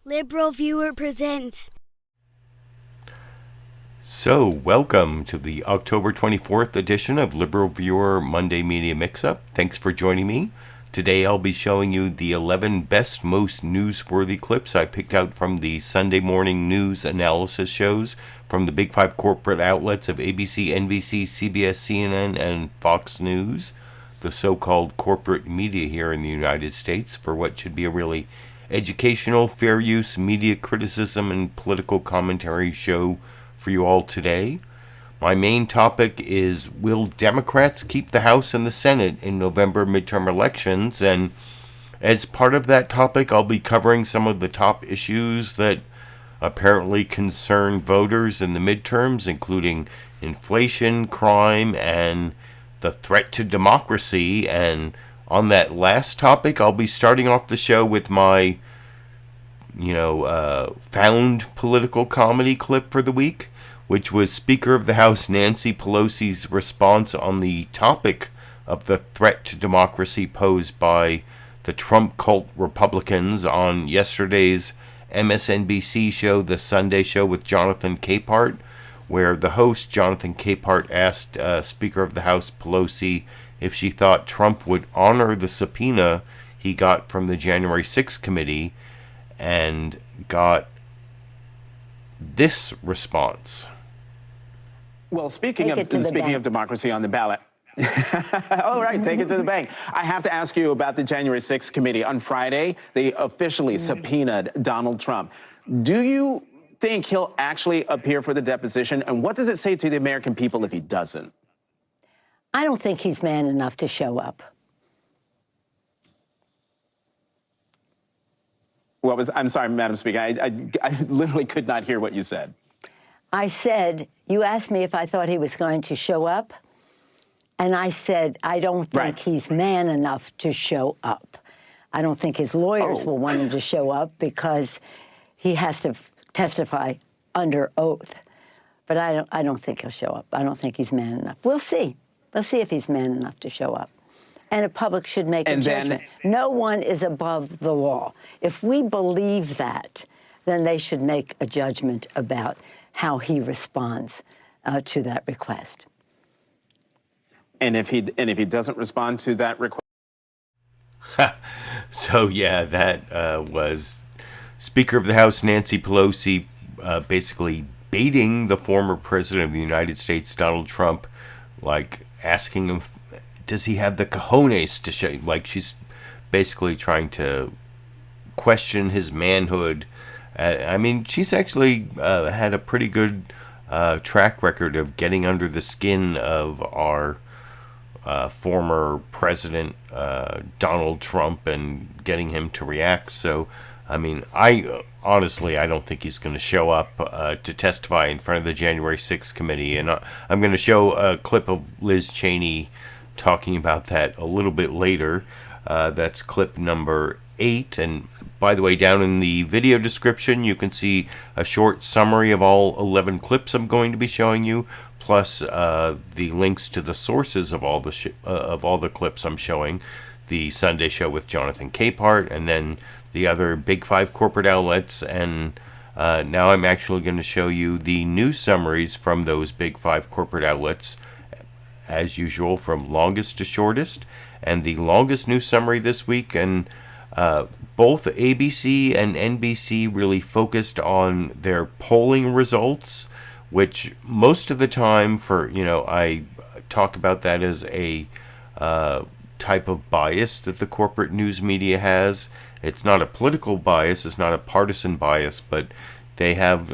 LiberalViewer presents. So, welcome to the October 24th edition of LiberalViewer Monday Media Mixup. Thanks for joining me. Today I'll be showing you the 11 best, most newsworthy clips I picked out from the Sunday morning news analysis shows from the big five corporate outlets of ABC, NBC, CBS, CNN, and Fox News, the so-called corporate media here in the United States, for what should be a really educational, fair use, media criticism, and political commentary show for you all today. My main topic is, will Democrats keep the House and the Senate in November midterm elections? And as part of that topic, I'll be covering some of the top issues that apparently concern voters in the midterms, including inflation, crime, and the threat to democracy. And on that last topic, I'll be starting off the show with my found political comedy clip for the week, which was Speaker of the House Nancy Pelosi's response on the topic of the threat to democracy posed by the Trump cult Republicans on yesterday's MSNBC show, The Sunday Show with Jonathan Capehart, where the host, Jonathan Capehart, asked Speaker of the House Pelosi if she thought Trump would honor the subpoena he got from the January 6th committee, and got this response. Well, speaking of democracy on the ballot. All right, take it to the bank. I have to ask you about the January 6th committee. On Friday, they officially subpoenaed Donald Trump. Do you think he'll actually appear for the deposition? And what does it say to the American people if he doesn't? I don't think he's man enough to show up. I'm sorry, Madam Speaker, I literally could not hear what you said. I said, you asked me if I thought he was going to show up, and I said, I don't think he's man enough to show up. I don't think his lawyers will want him to show up because he has to testify under oath. But I don't think he'll show up. I don't think he's man enough. We'll see. We'll see if he's man enough to show up. And the public should make a judgment. No one is above the law. If we believe that, then they should make a judgment about how he responds to that request. And if he doesn't respond to that request? So yeah, that was Speaker of the House Nancy Pelosi basically baiting the former president of the United States, Donald Trump, like asking him, does he have the cojones to show? Like, she's basically trying to question his manhood. I mean, she's actually had a pretty good track record of getting under the skin of our former president, Donald Trump, and getting him to react. So, I mean, I don't think he's going to show up to testify in front of the January 6th committee. And I'm going to show a clip of Liz Cheney talking about that a little bit later. That's clip number 8. And by the way, down in the video description, you can see a short summary of all 11 clips I'm going to be showing you, plus the links to the sources of all the clips I'm showing. The Sunday Show with Jonathan Capehart, and then the other big five corporate outlets. And now I'm actually going to show you the news summaries from those big five corporate outlets, as usual, from longest to shortest. And the longest news summary this week, and both ABC and NBC really focused on their polling results, which most of the time I talk about that as a type of bias that the corporate news media has. It's not a political bias, it's not a partisan bias, but they have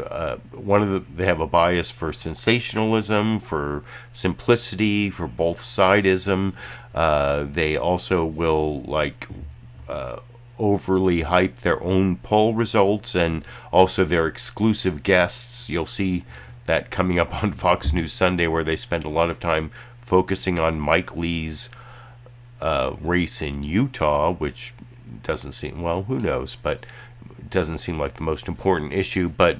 they have a bias for sensationalism, for simplicity, for both sidism. They also will overly hype their own poll results, and also their exclusive guests. You'll see that coming up on Fox News Sunday, where they spend a lot of time focusing on Mike Lee's race in Utah, which doesn't seem, well, who knows, but it doesn't seem like the most important issue. But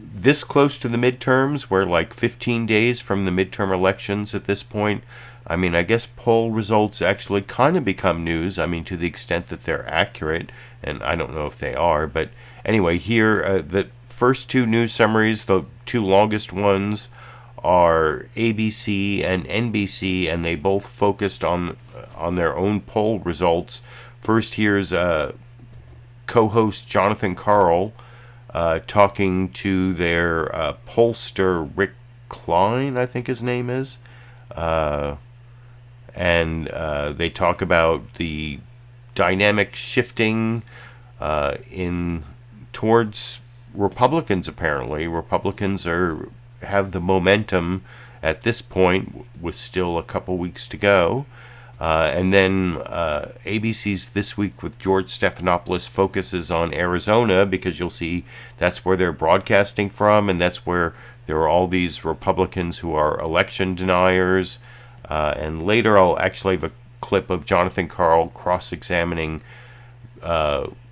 this close to the midterms. We're like 15 days from the midterm elections at this point. I mean, I guess poll results actually kind of become news. I mean, to the extent that they're accurate, and I don't know if they are. But anyway, here, the first two news summaries, the two longest ones, are ABC and NBC, and they both focused on their own poll results. First, here's co-host Jon Karl talking to their pollster Rick Klein, I think his name is, and they talk about the dynamic shifting in towards Republicans. Apparently, Republicans have the momentum at this point, with still a couple weeks to go. And then ABC's This Week with George Stephanopoulos focuses on Arizona, because you'll see that's where they're broadcasting from, and that's where there are all these Republicans who are election deniers. And later I'll actually have a clip of Jon Karl cross-examining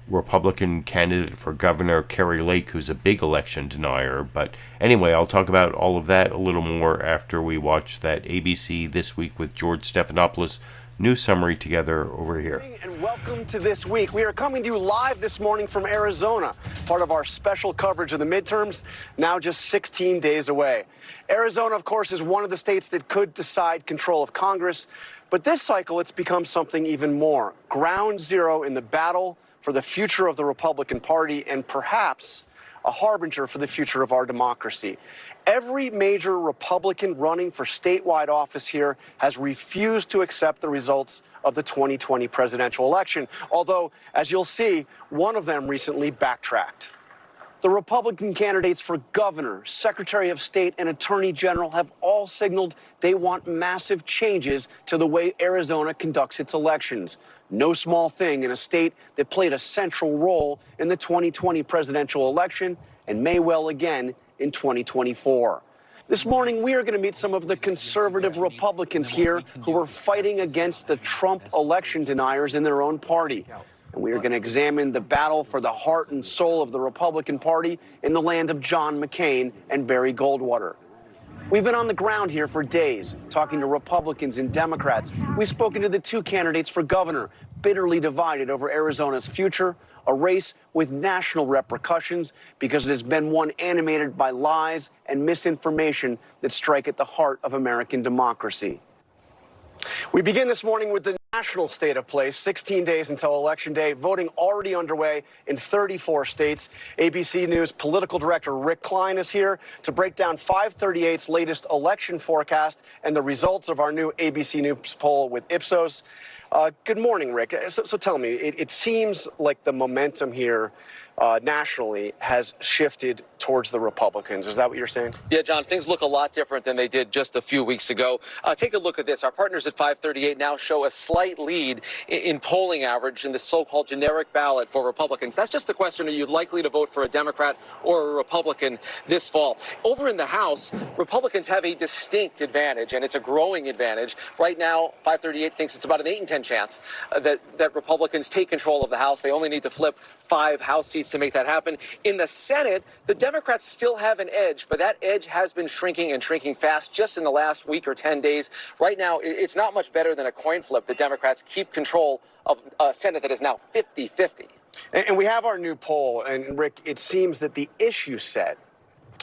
Republican candidate for governor Kari Lake, who's a big election denier. But anyway, I'll talk about all of that a little more after we watch that ABC This Week with George Stephanopoulos news summary together over here. And welcome to This Week. We are coming to you live this morning from Arizona, part of our special coverage of the midterms, now just 16 days away. Arizona, of course, is one of the states that could decide control of Congress, but this cycle it's become something even more. Ground zero in the battle for the future of the Republican Party, and perhaps a harbinger for the future of our democracy. Every major Republican running for statewide office here has refused to accept the results of the 2020 presidential election, although, as you'll see, one of them recently backtracked. The Republican candidates for governor, secretary of state, and attorney general have all signaled they want massive changes to the way Arizona conducts its elections. No small thing in a state that played a central role in the 2020 presidential election and may well again in 2024. This morning, we are going to meet some of the conservative Republicans here who are fighting against the Trump election deniers in their own party. And we are going to examine the battle for the heart and soul of the Republican Party in the land of John McCain and Barry Goldwater. We've been on the ground here for days, talking to Republicans and Democrats. We've spoken to the two candidates for governor, bitterly divided over Arizona's future, a race with national repercussions because it has been one animated by lies and misinformation that strike at the heart of American democracy. We begin this morning with the national state of play, 16 days until Election Day, voting already underway in 34 states. ABC News political director Rick Klein is here to break down 538's latest election forecast and the results of our new ABC News poll with Ipsos. Good morning, Rick. So tell me, it seems like the momentum here nationally has shifted towards the Republicans. Is that what you're saying? Yeah, John, things look a lot different than they did just a few weeks ago. Take a look at this. Our partners at 538 now show a slight lead in polling average in the so-called generic ballot for Republicans. That's just the question, are you likely to vote for a Democrat or a Republican this fall? Over in the House, Republicans have a distinct advantage, and it's a growing advantage. Right now, 538 thinks it's about an 8 in 10 chance that Republicans take control of the House. They only need to flip 5 House seats to make that happen. In the Senate, the Democrats still have an edge, but that edge has been shrinking and shrinking fast just in the last week or 10 days. Right now, it's not much better than a coin flip. The Democrats keep control of a Senate that is now 50-50. And we have our new poll, and Rick, it seems that the issue set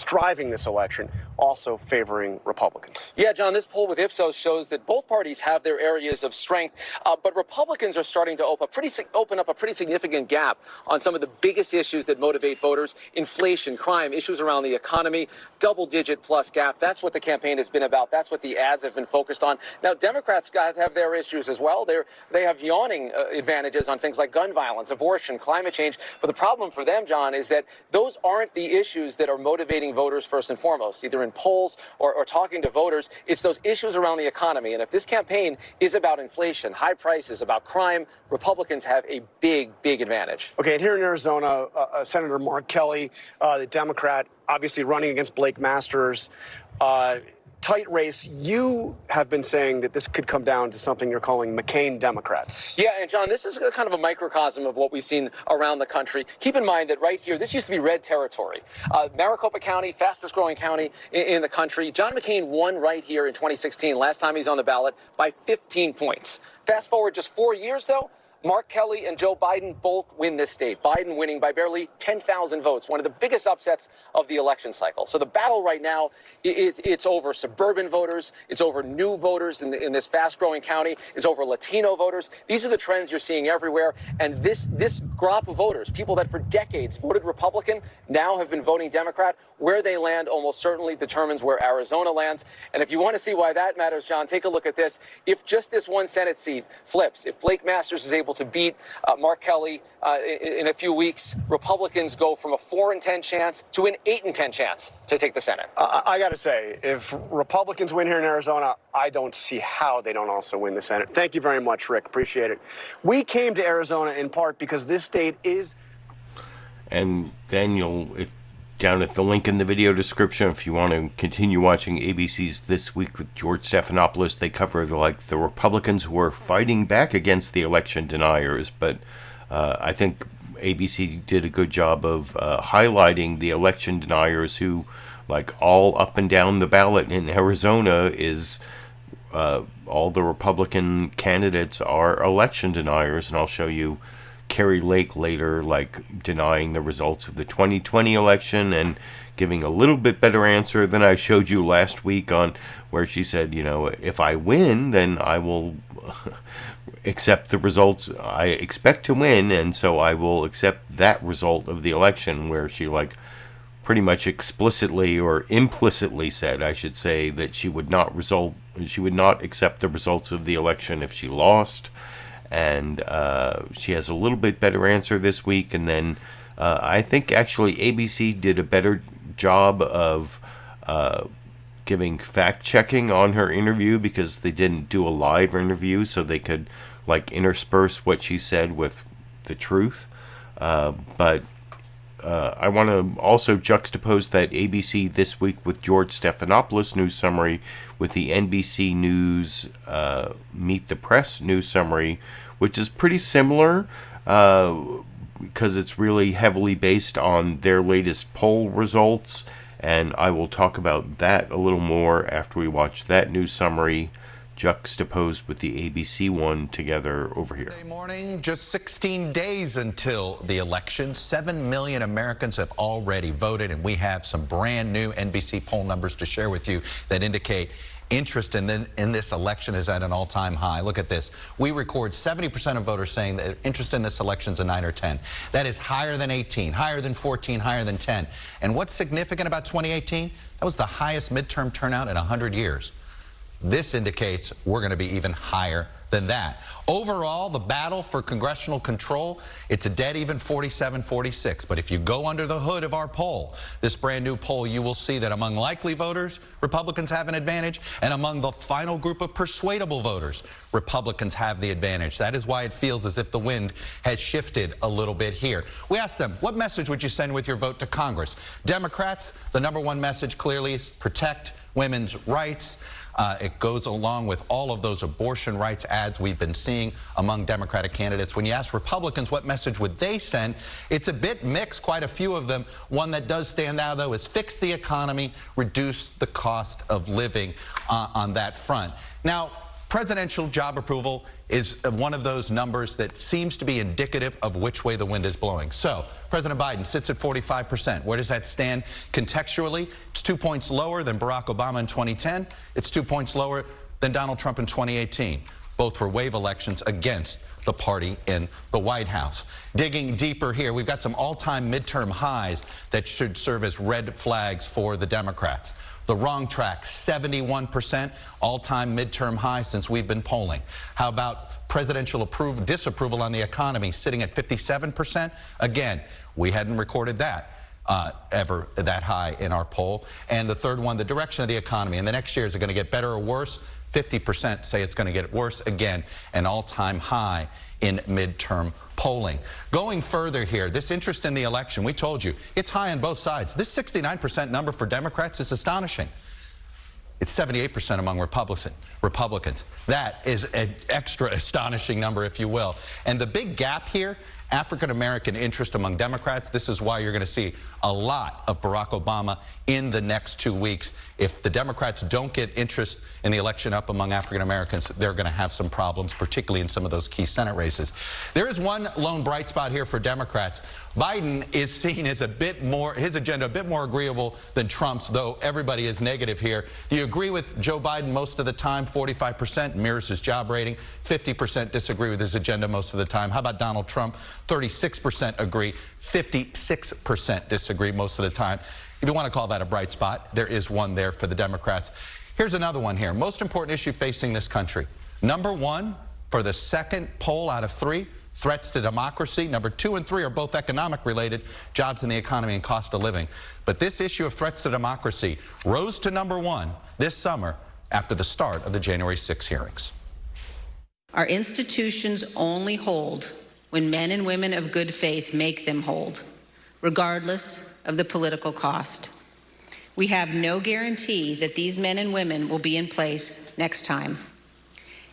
driving this election also favoring Republicans. Yeah, John, this poll with Ipsos shows that both parties have their areas of strength, but Republicans are starting to open up a pretty significant gap on some of the biggest issues that motivate voters: inflation, crime, issues around the economy, double-digit plus gap. That's what the campaign has been about. That's what the ads have been focused on. Now, Democrats have their issues as well. They have yawning advantages on things like gun violence, abortion, climate change. But the problem for them, John, is that those aren't the issues that are motivating voters first and foremost, either in polls or talking to voters. It's those issues around the economy. And if this campaign is about inflation, high prices, about crime, Republicans have a big advantage. Okay, and here in Arizona, Senator Mark Kelly, the Democrat, obviously running against Blake Masters, tight race. You have been saying that this could come down to something you're calling McCain Democrats. Yeah, and John, this is kind of a microcosm of what we've seen around the country. Keep in mind that right here, this used to be red territory. Maricopa County, fastest growing county in the country. John McCain won right here in 2016, last time he's on the ballot, by 15 points. Fast forward just 4 years, though, Mark Kelly and Joe Biden both win this state. Biden winning by barely 10,000 votes, one of the biggest upsets of the election cycle. So the battle right now, it's over suburban voters, it's over new voters in this fast-growing county, it's over Latino voters. These are the trends you're seeing everywhere. And this crop of voters, people that for decades voted Republican, now have been voting Democrat. Where they land almost certainly determines where Arizona lands. And if you want to see why that matters, John, take a look at this. If just this one Senate seat flips, if Blake Masters is able to beat Mark Kelly in a few weeks, Republicans go from a 4 in 10 chance to an 8 in 10 chance to take the Senate. I got to say, if Republicans win here in Arizona, I don't see how they don't also win the Senate. Thank you very much, Rick. Appreciate it. We came to Arizona in part because this state is... And then down at the link in the video description, if you want to continue watching ABC's This Week with George Stephanopoulos, they cover the Republicans who are fighting back against the election deniers. But I think ABC did a good job of highlighting the election deniers who, like all up and down the ballot in Arizona, is all the Republican candidates are election deniers. And I'll show you Carrie Lake later, like denying the results of the 2020 election and giving a little bit better answer than I showed you last week, on where she said, if I win, then I will accept the results. I expect to win, and so I will accept that result of the election, where she pretty much explicitly or implicitly said, I should say, that she would not accept the results of the election if she lost. And she has a little bit better answer this week. And then I think actually ABC did a better job of giving fact-checking on her interview, because they didn't do a live interview, so they could intersperse what she said with the truth. But I want to also juxtapose that ABC This Week with George Stephanopoulos news summary with the NBC News Meet the Press news summary, which is pretty similar because it's really heavily based on their latest poll results. And I will talk about that a little more after we watch that news summary juxtaposed with the ABC one together over here. Monday morning, just 16 days until the election. 7 million Americans have already voted, and we have some brand new NBC poll numbers to share with you that indicate interest in this election is at an all-time high. Look at this. We record 70% of voters saying that interest in this election is a 9 or 10. That is higher than 18, higher than 14, higher than 10. And what's significant about 2018? That was the highest midterm turnout in 100 years. This indicates we're going to be even higher than that. Overall, the battle for congressional control, it's a dead even 47-46. But if you go under the hood of our poll, this brand new poll, you will see that among likely voters, Republicans have an advantage, and among the final group of persuadable voters, Republicans have the advantage. That is why it feels as if the wind has shifted a little bit here. We asked them, what message would you send with your vote to Congress? Democrats, the #1 message clearly is protect women's rights. It goes along with all of those abortion rights ads we've been seeing among Democratic candidates. When you ask Republicans what message would they send, it's a bit mixed, quite a few of them. One that does stand out, though, is fix the economy, reduce the cost of living on that front. Now, presidential job approval is one of those numbers that seems to be indicative of which way the wind is blowing. So President Biden sits at 45%. Where does that stand contextually? It's 2 points lower than Barack Obama in 2010. It's 2 points lower than Donald Trump in 2018. Both were wave elections against the party in the White House. Digging deeper here, we've got some all-time midterm highs that should serve as red flags for the Democrats. The wrong track, 71%, all-time midterm high since we've been polling. How about presidential disapproval on the economy, sitting at 57%? Again, we hadn't recorded that ever that high in our poll. And the third one, the direction of the economy. In the next year, is it going to get better or worse? 50% say it's going to get worse. Again, an all-time high in midterm polling. Going further here, this interest in the election, we told you, it's high on both sides. This 69% number for Democrats is astonishing. It's 78% among Republicans. That is an extra astonishing number, if you will. And the big gap here, African-American interest among Democrats, this is why you're going to see a lot of Barack Obama in the next 2 weeks. If the Democrats don't get interest in the election up among African-Americans, they're going to have some problems, particularly in some of those key Senate races. There is one lone bright spot here for Democrats. Biden is seen as his agenda a bit more agreeable than Trump's, though everybody is negative here. Do you agree with Joe Biden most of the time? 45% mirrors his job rating. 50% disagree with his agenda most of the time. How about Donald Trump? 36% agree. 56% disagree most of the time. If you want to call that a bright spot, there is one there for the Democrats. Here's another one here. Most important issue facing this country. Number one, for the second poll out of 3, threats to democracy. Number 2 and 3 are both economic related, jobs in the economy and cost of living. But this issue of threats to democracy rose to number 1 this summer after the start of the January 6 hearings. Our institutions only hold when men and women of good faith make them hold, regardless of the political cost. We have no guarantee that these men and women will be in place next time.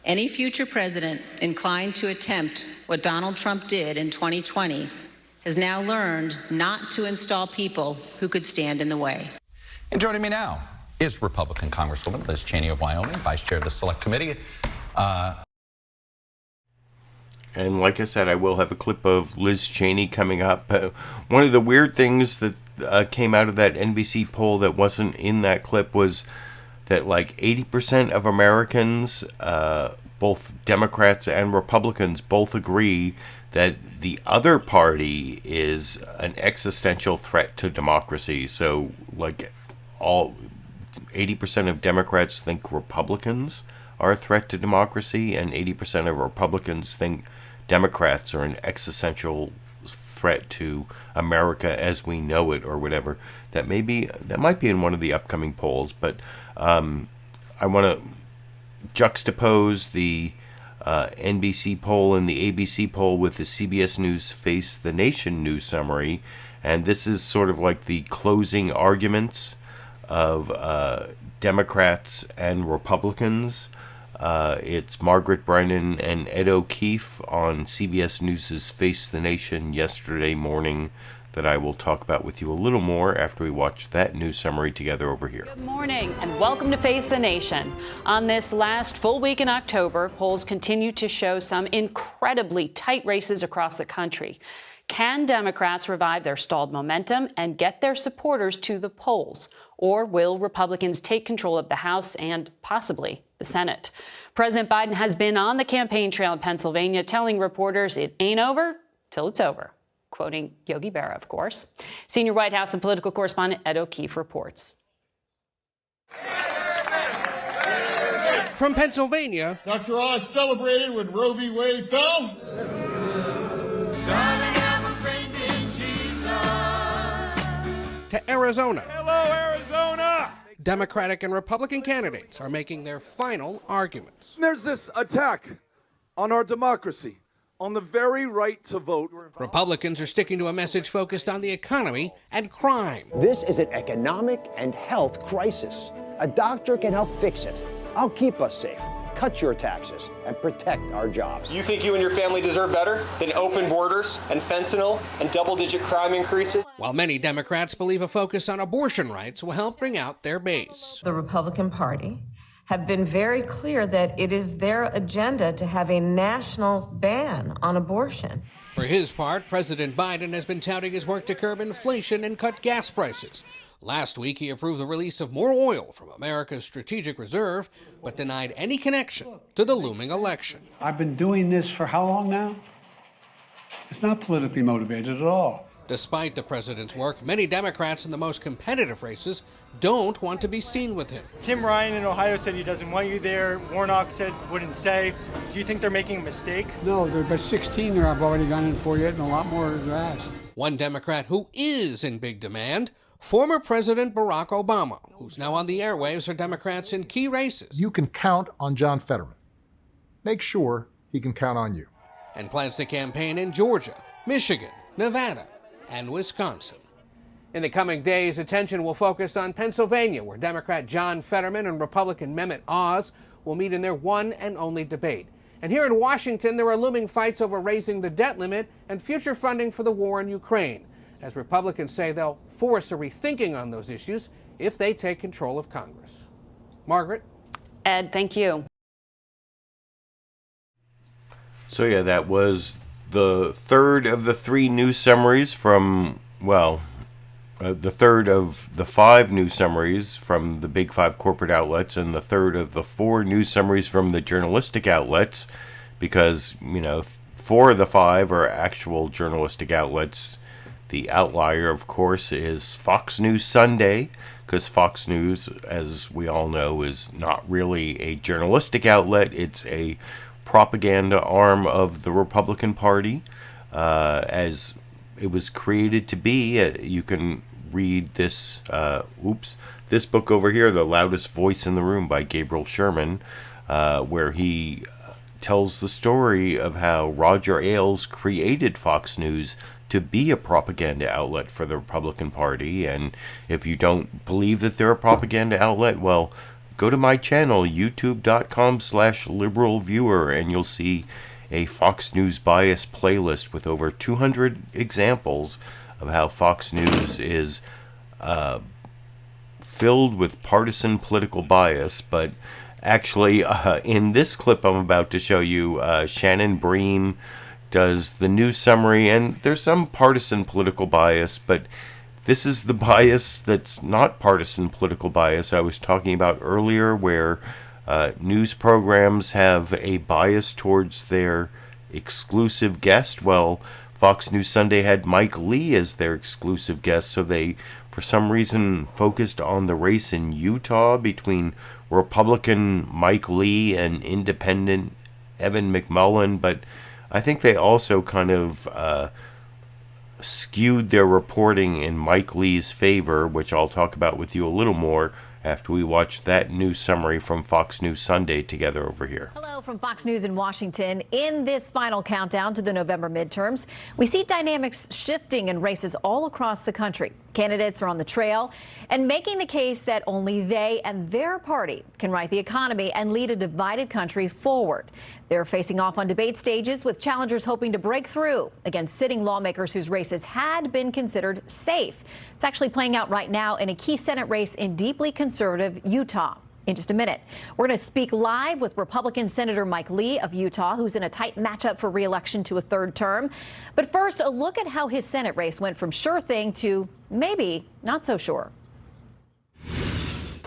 Any future president inclined to attempt what Donald Trump did in 2020 has now learned not to install people who could stand in the way. And joining me now is Republican Congresswoman Liz Cheney of Wyoming, Vice Chair of the Select Committee. And like I said, I will have a clip of Liz Cheney coming up. One of the weird things that came out of that NBC poll that wasn't in that clip was that like 80% of Americans, both Democrats and Republicans, both agree that the other party is an existential threat to democracy. So like 80% of Democrats think Republicans are a threat to democracy, and 80% of Republicans think Democrats are an existential threat to America as we know it, or whatever. That might be in one of the upcoming polls, but I want to juxtapose the NBC poll and the ABC poll with the CBS News Face the Nation news summary, and this is sort of like the closing arguments of Democrats and Republicans. It's Margaret Brennan and Ed O'Keefe on CBS News' Face the Nation yesterday morning that I will talk about with you a little more after we watch that news summary together over here. Good morning and welcome to Face the Nation. On this last full week in October, polls continue to show some incredibly tight races across the country. Can Democrats revive their stalled momentum and get their supporters to the polls? Or will Republicans take control of the House and possibly the Senate? President Biden has been on the campaign trail in Pennsylvania telling reporters it ain't over till it's over. Quoting Yogi Berra, of course. Senior White House and political correspondent Ed O'Keefe reports. From Pennsylvania, Dr. Oz celebrated when Roe v. Wade fell. to Arizona. Hello, Arizona! Democratic and Republican candidates are making their final arguments. There's this attack on our democracy, on the very right to vote. Republicans are sticking to a message focused on the economy and crime. This is an economic and health crisis. A doctor can help fix it. I'll keep us safe, cut your taxes, and protect our jobs. You think you and your family deserve better than open borders and fentanyl and double-digit crime increases? While many Democrats believe a focus on abortion rights will help bring out their base. The Republican Party have been very clear that it is their agenda to have a national ban on abortion. For his part, President Biden has been touting his work to curb inflation and cut gas prices. Last week, he approved the release of more oil from America's strategic reserve, but denied any connection to the looming election. I've been doing this for how long now? It's not politically motivated at all. Despite the president's work, many Democrats in the most competitive races don't want to be seen with him. Tim Ryan in Ohio said he doesn't want you there. Warnock said wouldn't say. Do you think they're making a mistake? No, there are 16 there I've already gone in for yet, and a lot more are asked. One Democrat who is in big demand, former President Barack Obama, who's now on the airwaves for Democrats in key races. You can count on John Fetterman. Make sure he can count on you. And plans to campaign in Georgia, Michigan, Nevada, and Wisconsin. In the coming days, attention will focus on Pennsylvania, where Democrat John Fetterman and Republican Mehmet Oz will meet in their one and only debate. And here in Washington, there are looming fights over raising the debt limit and future funding for the war in Ukraine, as Republicans say they'll force a rethinking on those issues if they take control of Congress. Margaret? Ed, thank you. So yeah, that was the third of the 3 news summaries from, the third of the 5 news summaries from the big 5 corporate outlets, and the third of the 4 news summaries from the journalistic outlets, because, 4 of the 5 are actual journalistic outlets. The outlier, of course, is Fox News Sunday, because Fox News, as we all know, is not really a journalistic outlet. It's a propaganda arm of the Republican Party, as it was created to be. You can read this this book over here, The Loudest Voice in the Room by Gabriel Sherman, where he tells the story of how Roger Ailes created Fox News to be a propaganda outlet for the Republican Party. And if you don't believe that they're a propaganda outlet, well, go to my channel, youtube.com/LiberalViewer, and you'll see a Fox News bias playlist with over 200 examples of how Fox News is filled with partisan political bias. But actually, in this clip I'm about to show you, Shannon Bream does the news summary, and there's some partisan political bias, but this is the bias that's not partisan political bias I was talking about earlier, where news programs have a bias towards their exclusive guest. Well, Fox News Sunday had Mike Lee as their exclusive guest, so they, for some reason, focused on the race in Utah between Republican Mike Lee and independent Evan McMullin, but I think they also kind of skewed their reporting in Mike Lee's favor, which I'll talk about with you a little more after we watch that news summary from Fox News Sunday together over here. Hello from Fox News in Washington. In this final countdown to the November midterms, we see dynamics shifting in races all across the country. Candidates are on the trail and making the case that only they and their party can right the economy and lead a divided country forward. They're facing off on debate stages, with challengers hoping to break through against sitting lawmakers whose races had been considered safe. It's actually playing out right now in a key Senate race in deeply conservative Utah. In just a minute, we're going to speak live with Republican Senator Mike Lee of Utah, who's in a tight matchup for re-election to a 3rd term. But first, a look at how his Senate race went from sure thing to maybe not so sure.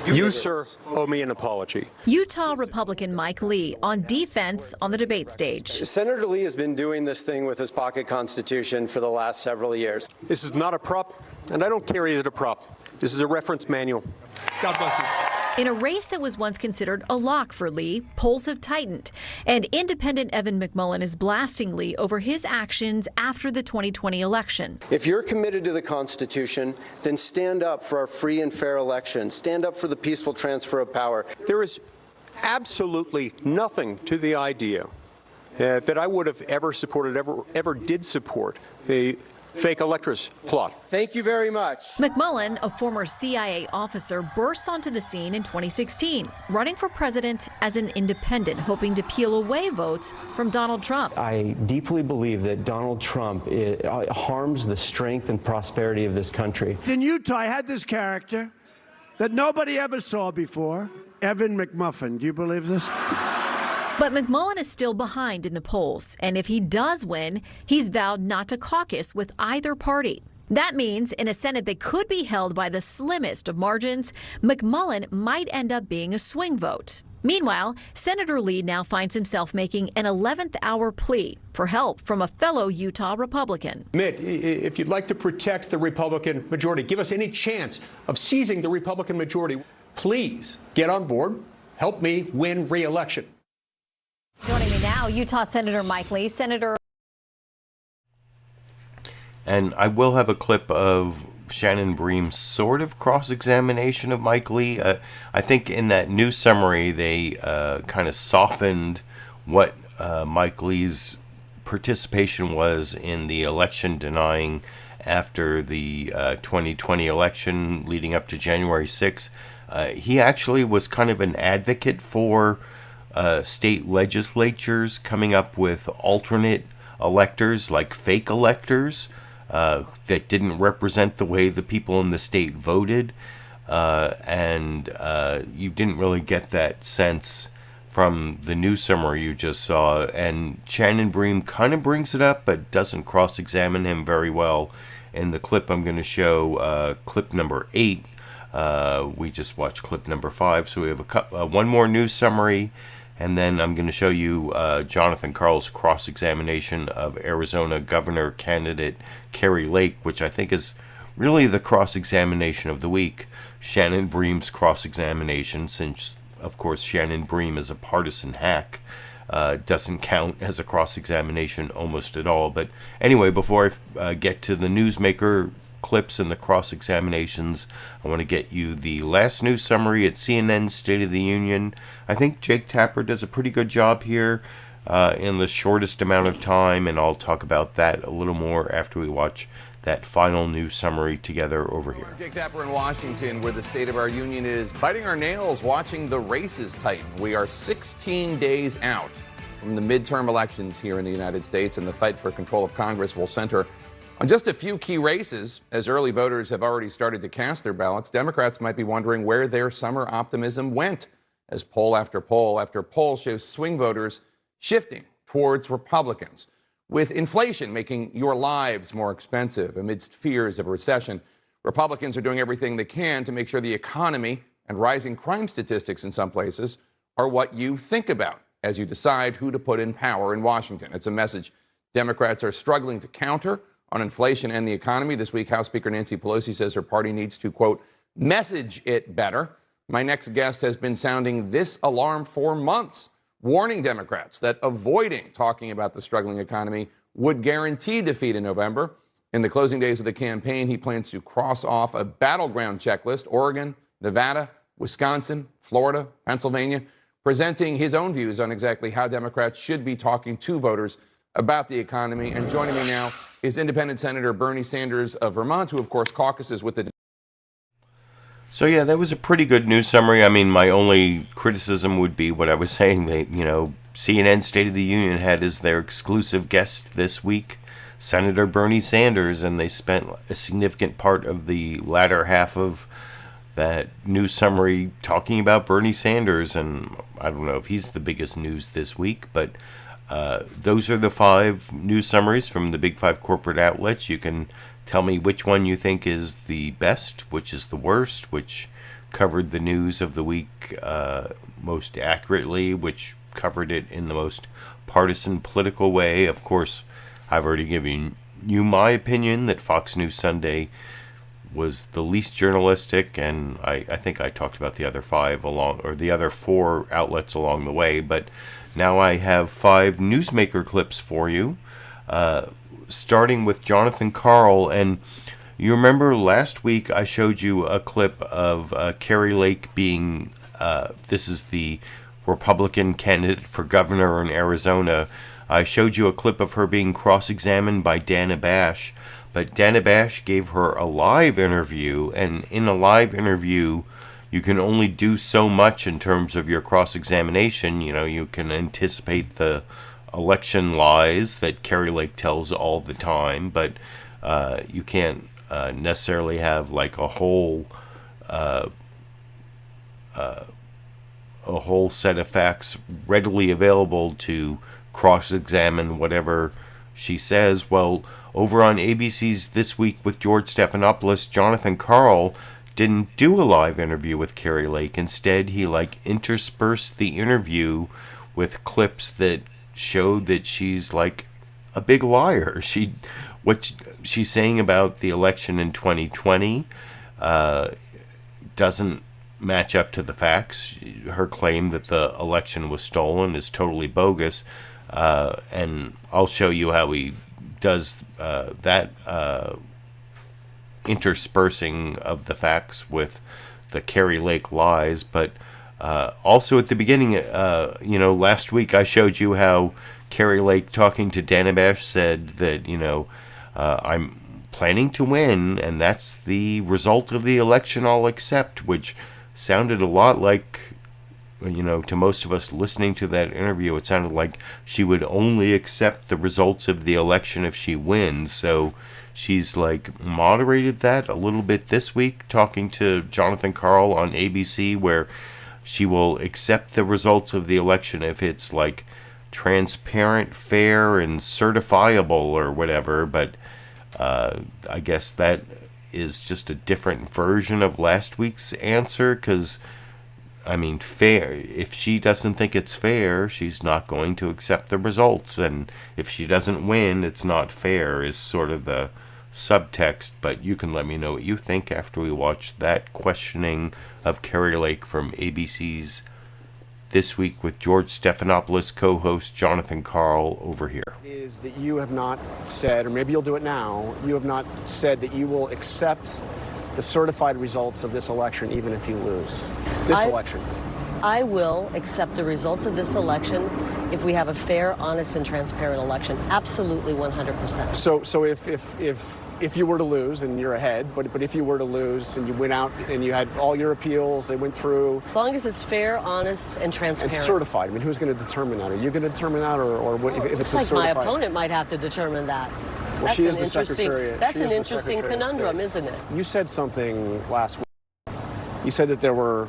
You, sir, owe me an apology. Utah Republican Mike Lee on defense on the debate stage. Senator Lee has been doing this thing with his pocket constitution for the last several years. This is not a prop, and I don't carry it as a prop. This is a reference manual. God bless you. In a race that was once considered a lock for Lee, polls have tightened, and independent Evan McMullin is blasting Lee over his actions after the 2020 election. If you're committed to the Constitution, then stand up for our free and fair election. Stand up for the peaceful transfer of power. There is absolutely nothing to the idea that I would have ever supported, ever did support the fake electors plot. Thank you very much. McMullin, a former CIA officer, burst onto the scene in 2016, running for president as an independent, hoping to peel away votes from Donald Trump. I deeply believe that Donald Trump harms the strength and prosperity of this country. In Utah, I had this character that nobody ever saw before, Evan McMuffin. Do you believe this? But McMullin is still behind in the polls, and if he does win, he's vowed not to caucus with either party. That means in a Senate that could be held by the slimmest of margins, McMullin might end up being a swing vote. Meanwhile, Senator Lee now finds himself making an 11th hour plea for help from a fellow Utah Republican. Mitt, if you'd like to protect the Republican majority, give us any chance of seizing the Republican majority, please get on board, help me win re-election. Joining me now, Utah Senator Mike Lee. Senator. And I will have a clip of Shannon Bream's sort of cross-examination of Mike Lee. I think in that news summary, they kind of softened what Mike Lee's participation was in the election-denying after the 2020 election leading up to January 6th. He actually was kind of an advocate for state legislatures coming up with alternate electors, like fake electors, that didn't represent the way the people in the state voted. And you didn't really get that sense from the news summary you just saw. And Shannon Bream kind of brings it up, but doesn't cross-examine him very well. In the clip I'm going to show, clip number 8, we just watched clip number 5, so we have one more news summary, and then I'm going to show you Jonathan Karl's cross-examination of Arizona governor candidate Kari Lake, which I think is really the cross-examination of the week. Shannon Bream's cross-examination, since, of course, Shannon Bream is a partisan hack, doesn't count as a cross-examination almost at all. But anyway, before I get to the newsmaker clips and the cross-examinations, I want to get you the last news summary at CNN's State of the Union. I think Jake Tapper does a pretty good job here in the shortest amount of time, and I'll talk about that a little more after we watch that final news summary together over here. Jake Tapper in Washington, where the State of our Union is biting our nails watching the races tighten. We are 16 days out from the midterm elections here in the United States, and the fight for control of Congress will center on just a few key races. As early voters have already started to cast their ballots, Democrats might be wondering where their summer optimism went, as poll after poll after poll shows swing voters shifting towards Republicans. With inflation making your lives more expensive amidst fears of a recession, Republicans are doing everything they can to make sure the economy and rising crime statistics in some places are what you think about as you decide who to put in power in Washington. It's a message Democrats are struggling to counter on inflation and the economy. This week, House Speaker Nancy Pelosi says her party needs to, quote, message it better. My next guest has been sounding this alarm for months, warning Democrats that avoiding talking about the struggling economy would guarantee defeat in November. In the closing days of the campaign, he plans to cross off a battleground checklist: Oregon, Nevada, Wisconsin, Florida, Pennsylvania, presenting his own views on exactly how Democrats should be talking to voters about the economy. And joining me now is Independent Senator Bernie Sanders of Vermont, who, of course, caucuses with the... So yeah, that was a pretty good news summary. I mean, my only criticism would be what I was saying. CNN State of the Union had as their exclusive guest this week Senator Bernie Sanders, and they spent a significant part of the latter half of that news summary talking about Bernie Sanders. And I don't know if he's the biggest news this week, but those are the 5 news summaries from the big 5 corporate outlets. You can tell me which one you think is the best, which is the worst, which covered the news of the week most accurately, which covered it in the most partisan political way. Of course, I've already given you my opinion that Fox News Sunday was the least journalistic, and I think I talked about the other 5 the other 4 outlets along the way. But now I have 5 newsmaker clips for you, starting with Jonathan Karl. And you remember last week I showed you a clip of Kari Lake being, this is the Republican candidate for governor in Arizona. I showed you a clip of her being cross-examined by Dana Bash, but Dana Bash gave her a live interview, and in a live interview, you can only do so much in terms of your cross-examination. You can anticipate the election lies that Kari Lake tells all the time, but you can't necessarily have like a whole set of facts readily available to cross-examine whatever she says. Well, over on ABC's This Week with George Stephanopoulos, Jonathan Karl didn't do a live interview with Kari Lake. Instead, he interspersed the interview with clips that showed that she's like a big liar. What she's saying about the election in 2020 doesn't match up to the facts. Her claim that the election was stolen is totally bogus, and I'll show you how he does that interspersing of the facts with the Kari Lake lies. But also at the beginning, last week I showed you how Kari Lake, talking to Dana Bash, said that planning to win, and that's the result of the election I'll accept, which sounded a lot like, to most of us listening to that interview, it sounded like she would only accept the results of the election if she wins. So she's moderated that a little bit this week, talking to Jon Karl on ABC, where she will accept the results of the election if it's transparent, fair, and certifiable or whatever. But I guess that is just a different version of last week's answer, because fair, if she doesn't think it's fair, she's not going to accept the results, and if she doesn't win, it's not fair, is sort of the subtext. But you can let me know what you think after we watch that questioning of Kari Lake from ABC's This Week with George Stephanopoulos, co-host Jon Karl over here. Is that you have not said, or maybe you'll do it now, you have not said that you will accept the certified results of this election even if you lose this election. I will accept the results of this election if we have a fair, honest, and transparent election. Absolutely, 100%. So if you were to lose and you're ahead, but if you were to lose and you went out and you had all your appeals, they went through. As long as it's fair, honest, and transparent. And certified. Who's going to determine that? Are you going to determine that, or what, if it's looks certified? My opponent might have to determine that. Well, she is the Secretary. That's an interesting conundrum, isn't it? You said something last week. You said that there were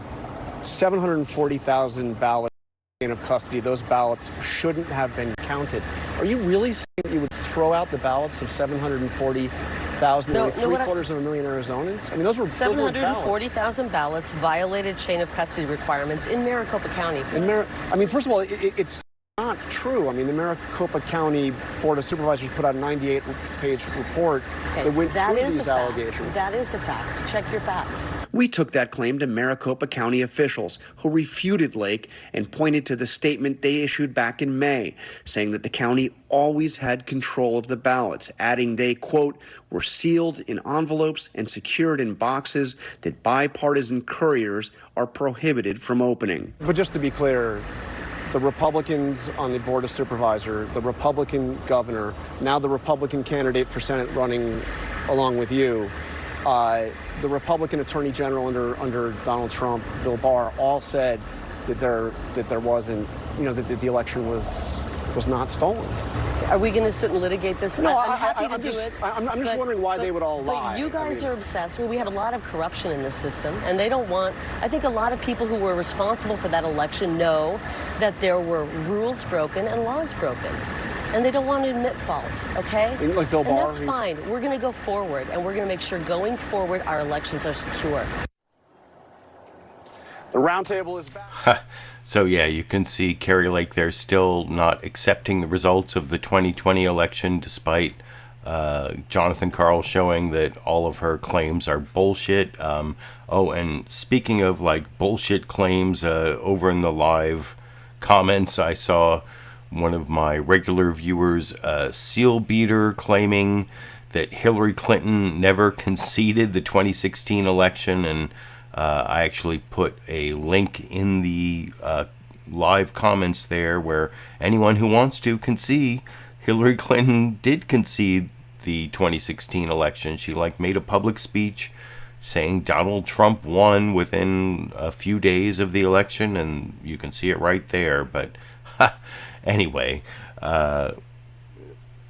740,000 ballots in of custody. Those ballots shouldn't have been counted. Are you really saying that you would throw out the ballots of 740,000, no, three-quarters of a million Arizonans? Those were 740,000 ballots violated chain of custody requirements in Maricopa County. First of all, it's not true. The Maricopa County Board of Supervisors put out a 98-page report that went through these allegations. That is a fact. Check your facts. We took that claim to Maricopa County officials, who refuted Lake and pointed to the statement they issued back in May, saying that the county always had control of the ballots, adding they, quote, were sealed in envelopes and secured in boxes that bipartisan couriers are prohibited from opening. But just to be clear, the Republicans on the Board of Supervisors, the Republican governor, now the Republican candidate for Senate running along with you, the Republican Attorney General under Donald Trump, Bill Barr, all said that there wasn't, that the election was not stolen. Are we going to sit and litigate this? No, I'm happy to I'm do just, it. I'm just wondering why they would all lie. But you guys are obsessed. We have a lot of corruption in this system, and they don't want. I think a lot of people who were responsible for that election know that there were rules broken and laws broken, and they don't want to admit fault. Okay? Like Bill Barr. And that's fine. We're going to go forward, and we're going to make sure going forward our elections are secure. The roundtable is back. So yeah, you can see Kari Lake there still not accepting the results of the 2020 election, despite Jon Karl showing that all of her claims are bullshit. And speaking of bullshit claims, over in the live comments, I saw one of my regular viewers, Seal Beater, claiming that Hillary Clinton never conceded the 2016 election, and I actually put a link in the live comments there where anyone who wants to can see Hillary Clinton did concede the 2016 election. She made a public speech saying Donald Trump won within a few days of the election, and you can see it right there. But anyway,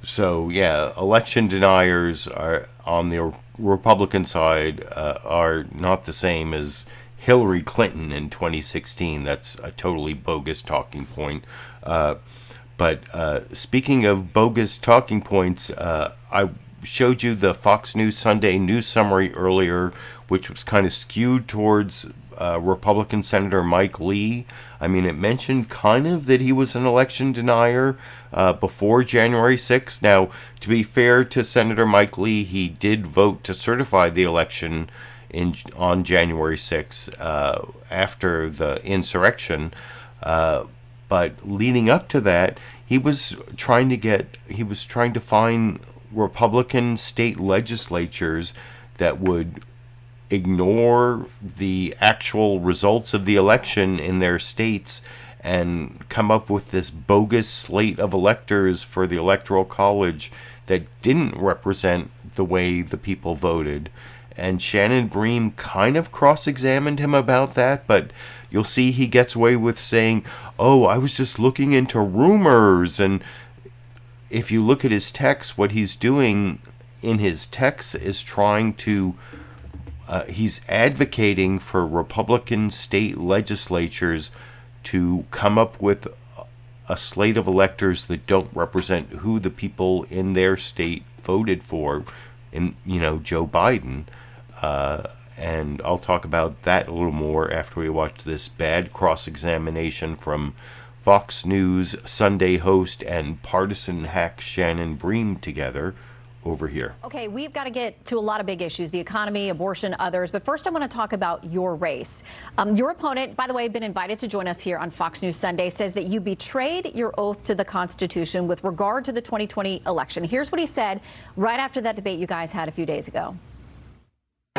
so yeah, election deniers are on the Republican side are not the same as Hillary Clinton in 2016. That's a totally bogus talking point. But speaking of bogus talking points, I showed you the Fox News Sunday news summary earlier, which was kind of skewed towards Republican Senator Mike Lee. It mentioned kind of that he was an election denier before January 6th. Now, to be fair to Senator Mike Lee, he did vote to certify the election on January 6th after the insurrection. But leading up to that, he was trying to find Republican state legislatures that would ignore the actual results of the election in their states and come up with this bogus slate of electors for the Electoral College that didn't represent the way the people voted. And Shannon Bream kind of cross-examined him about that, but you'll see he gets away with saying, oh, I was just looking into rumors. And if you look at his text, what he's doing in his text is trying to, he's advocating for Republican state legislatures to come up with a slate of electors that don't represent who the people in their state voted for, in, Joe Biden. And I'll talk about that a little more after we watch this bad cross-examination from Fox News Sunday host and partisan hack Shannon Bream together over here. Okay, we've got to get to a lot of big issues, the economy, abortion, others. But first, I want to talk about your race. Your opponent, by the way, been invited to join us here on Fox News Sunday, says that you betrayed your oath to the Constitution with regard to the 2020 election. Here's what he said right after that debate you guys had a few days ago.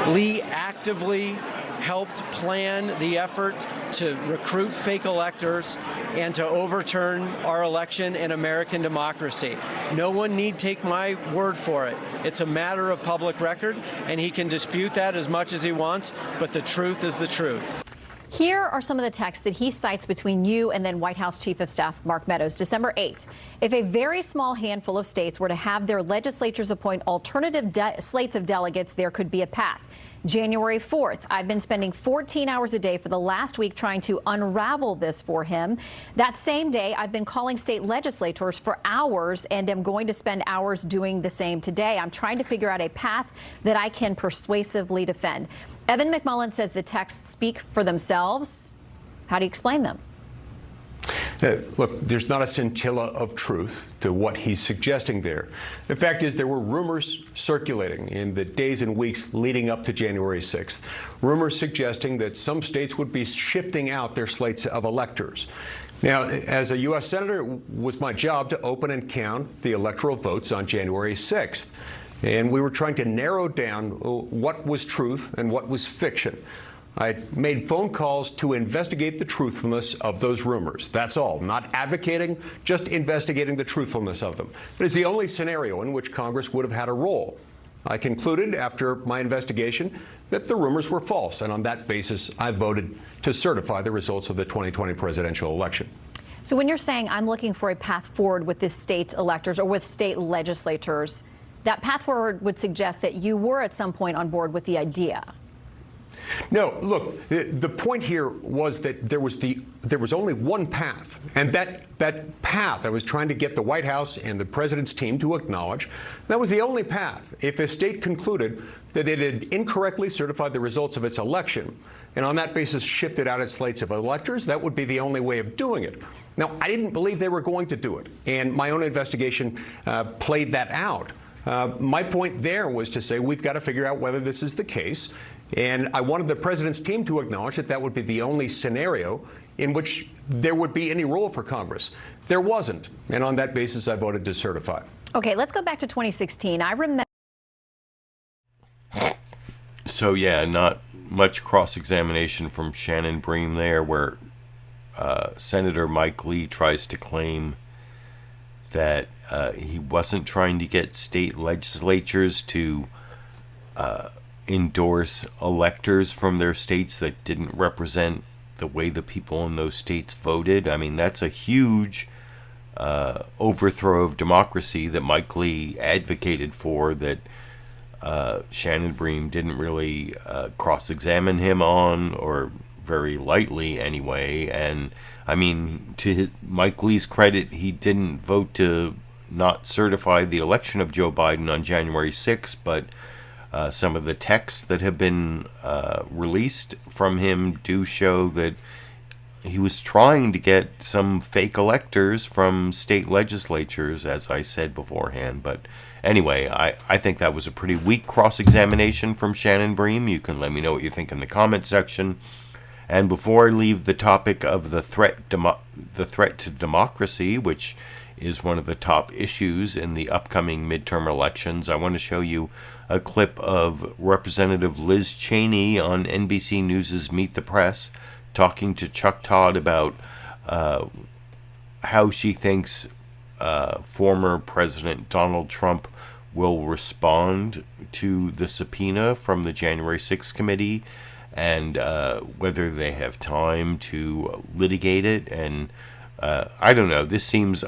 Lee actively helped plan the effort to recruit fake electors and to overturn our election and American democracy. No one need take my word for it. It's a matter of public record, and he can dispute that as much as he wants, but the truth is the truth. Here are some of the texts that he cites between you and then White House Chief of Staff Mark Meadows. December 8th, if a very small handful of states were to have their legislatures appoint alternative slates of delegates, there could be a path. January 4th, I've been spending 14 hours a day for the last week trying to unravel this for him. That same day, I've been calling state legislators for hours and am going to spend hours doing the same today. I'm trying to figure out a path that I can persuasively defend. Evan McMullen says the texts speak for themselves. How do you explain them? Look, there's not a scintilla of truth to what he's suggesting there. The fact is there were rumors circulating in the days and weeks leading up to January 6th, rumors suggesting that some states would be shifting out their slates of electors. Now, as a U.S. Senator, it was my job to open and count the electoral votes on January 6th. And we were trying to narrow down what was truth and what was fiction. I made phone calls to investigate the truthfulness of those rumors. That's all. Not advocating, just investigating the truthfulness of them. It is the only scenario in which Congress would have had a role. I concluded after my investigation that the rumors were false, and on that basis, I voted to certify the results of the 2020 presidential election. So when you're saying I'm looking for a path forward with the state electors or with state legislators, that path forward would suggest that you were at some point on board with the idea. No, look, the point here was that there was only one path, and that path I was trying to get the White House and the president's team to acknowledge, that was the only path. If a state concluded that it had incorrectly certified the results of its election, and on that basis shifted out its slates of electors, that would be the only way of doing it. Now, I didn't believe they were going to do it, and my own investigation played that out. My point there was to say we've got to figure out whether this is the case. And I wanted the president's team to acknowledge that that would be the only scenario in which there would be any role for Congress. There wasn't. And on that basis, I voted to certify. Okay, let's go back to 2016. I remember. So, yeah, not much cross-examination from Shannon Bream there, where Senator Mike Lee tries to claim that he wasn't trying to get state legislatures to endorse electors from their states that didn't represent the way the people in those states voted. I mean, that's a huge overthrow of democracy that Mike Lee advocated for, that Shannon Bream didn't really cross-examine him on, or very lightly anyway. And I mean, to Mike Lee's credit, he didn't vote to not certify the election of Joe Biden on January 6th, but some of the texts that have been released from him do show that he was trying to get some fake electors from state legislatures, as I said beforehand. But anyway, I think that was a pretty weak cross-examination from Shannon Bream. You can let me know what you think in the comment section. And before I leave the topic of the threat to democracy, which is one of the top issues in the upcoming midterm elections, I want to show you a clip of Representative Liz Cheney on NBC News' Meet the Press talking to Chuck Todd about how she thinks former President Donald Trump will respond to the subpoena from the January 6th committee, and whether they have time to litigate it. And I don't know, this seems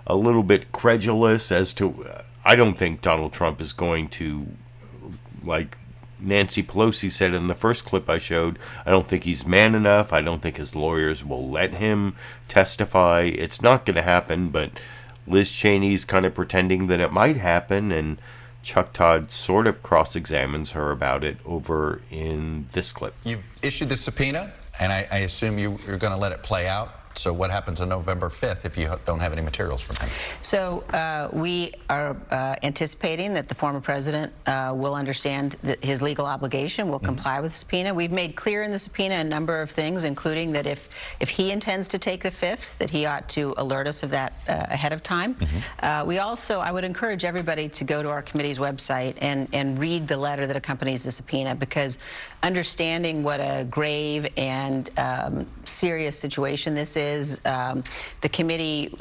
a little bit credulous as to, I don't think Donald Trump is going to, like Nancy Pelosi said in the first clip I showed, I don't think he's man enough. I don't think his lawyers will let him testify. It's not going to happen, but Liz Cheney's kind of pretending that it might happen, and Chuck Todd sort of cross-examines her about it over in this clip. You've issued the subpoena, and I assume you're going to let it play out. So what happens on November 5th if you don't have any materials from him? So we are anticipating that the former president will understand that his legal obligation, will comply with the subpoena. We've made clear in the subpoena a number of things, including that if he intends to take the 5th, that he ought to alert us of that ahead of time. We also, I would encourage everybody to go to our committee's website and read the letter that accompanies the subpoena, because understanding what a grave and serious situation this is, the committee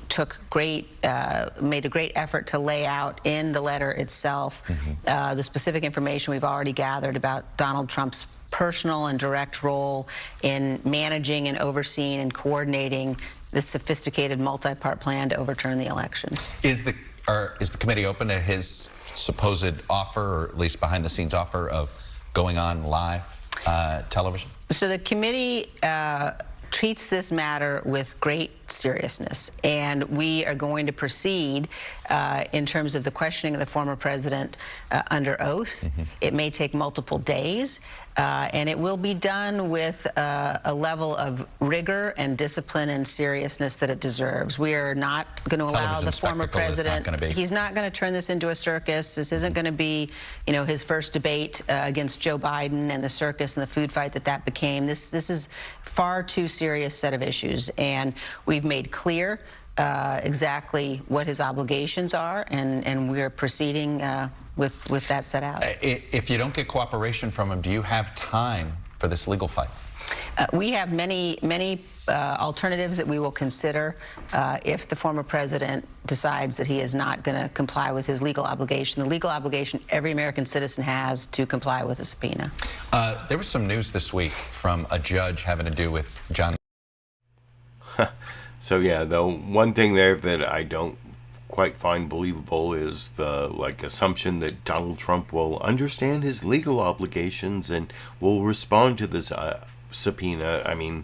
made a great effort to lay out in the letter itself the specific information we've already gathered about Donald Trump's personal and direct role in managing and overseeing and coordinating this sophisticated multi-part plan to overturn the election. Is the committee open to his supposed offer, or at least behind-the-scenes offer, of going on live television? So the committee treats this matter with great seriousness, and we are going to proceed in terms of the questioning of the former president under oath. It may take multiple days, and it will be done with a level of rigor and discipline and seriousness that it deserves. We are not going to allow the former president, he's not going to turn this into a circus. This isn't going to be, you know, his first debate against Joe Biden and the circus and the food fight that became. This is far too serious set of issues, and we've made clear exactly what his obligations are, and we're proceeding with that set out. If you don't get cooperation from him, do you have time for this legal fight? We have many alternatives that we will consider if the former president decides that he is not going to comply with his legal obligation. The legal obligation every American citizen has to comply with a subpoena. There was some news this week from a judge having to do with Jon. So yeah, the one thing there that I don't quite find believable is the assumption that Donald Trump will understand his legal obligations and will respond to this subpoena. I mean,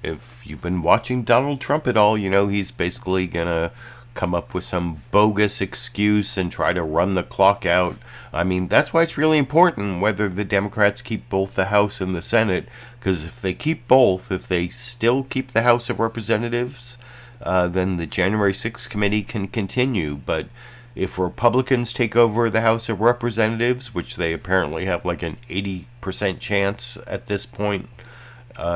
if you've been watching Donald Trump at all, you know he's basically gonna come up with some bogus excuse and try to run the clock out. I mean, that's why it's really important whether the Democrats keep both the House and the Senate, because if they keep both, if they still keep the House of Representatives, then the January 6th committee can continue. But if Republicans take over the House of Representatives, which they apparently have like an 80% chance at this point